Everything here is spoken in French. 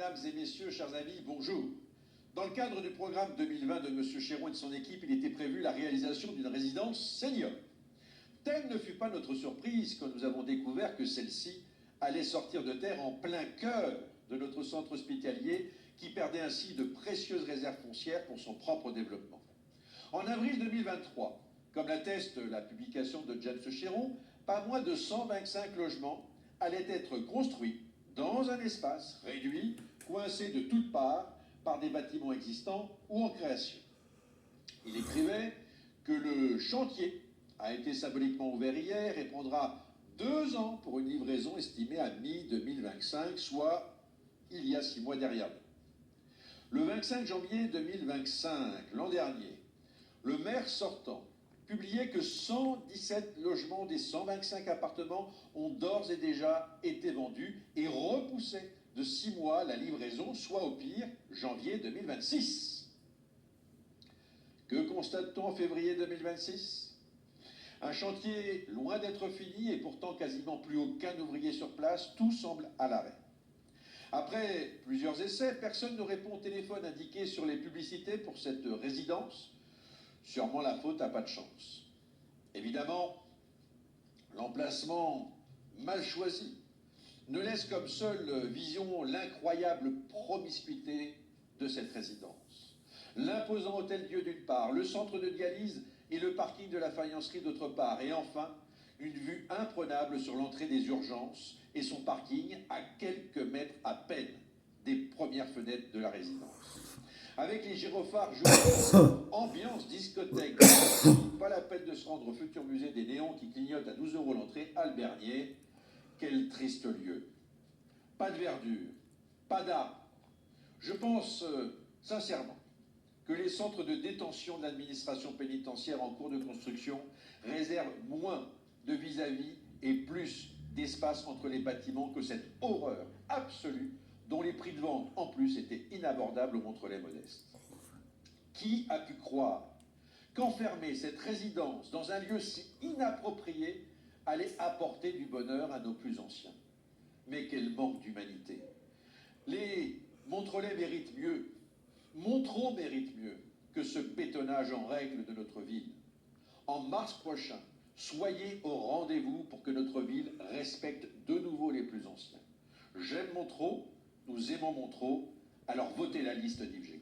mesdames et messieurs, chers amis, bonjour. Dans le cadre du programme 2020 de M. Chéron et de son équipe, il était prévu la réalisation d'une résidence senior. Telle ne fut pas notre surprise quand nous avons découvert que celle-ci allait sortir de terre en plein cœur de notre centre hospitalier qui perdait ainsi de précieuses réserves foncières pour son propre développement. En avril 2023, comme l'atteste la publication de James Chéron, pas moins de 125 logements allaient être construits dans un espace réduit, coincé de toutes parts par des bâtiments existants ou en création. Il écrivait que le chantier a été symboliquement ouvert hier et prendra 2 ans pour une livraison estimée à mi-2025, soit il y a 6 mois derrière nous. Le 25 janvier 2025, l'an dernier, le maire sortant publiait que 117 logements des 125 appartements ont d'ores et déjà été vendus et repoussait de 6 mois la livraison, soit au pire janvier 2026. Que constate-t-on en février 2026 ? Un chantier loin d'être fini et pourtant quasiment plus aucun ouvrier sur place, tout semble à l'arrêt. Après plusieurs essais, personne ne répond au téléphone indiqué sur les publicités pour cette résidence. Sûrement la faute à pas de chance. Évidemment, l'emplacement mal choisi ne laisse comme seule vision l'incroyable promiscuité de cette résidence. L'imposant hôtel-dieu d'une part, le centre de dialyse et le parking de la faïencerie d'autre part, et enfin, une vue imprenable sur l'entrée des urgences et son parking à quelques mètres à peine des premières fenêtres de la résidence. Avec les gyrophares joués, ambiance discothèque, pas la peine de se rendre au futur musée des néons qui clignotent à 12 € l'entrée, Albernier. Quel triste lieu. Pas de verdure, pas d'arbres. Je pense sincèrement que les centres de détention de l'administration pénitentiaire en cours de construction réservent moins de vis-à-vis et plus d'espace entre les bâtiments que cette horreur absolue dont les prix de vente en plus étaient inabordables au Montrelais modeste. Qui a pu croire qu'enfermer cette résidence dans un lieu si inapproprié allait apporter du bonheur à nos plus anciens? Mais quel manque d'humanité! Les Montrelais méritent mieux, Montreux mérite mieux que ce bétonnage en règle de notre ville. En mars prochain, soyez au rendez-vous pour que notre ville respecte de nouveau les plus anciens. J'aime Montreux, nous aimons Montreux, alors votez la liste d'Yves Jéglé.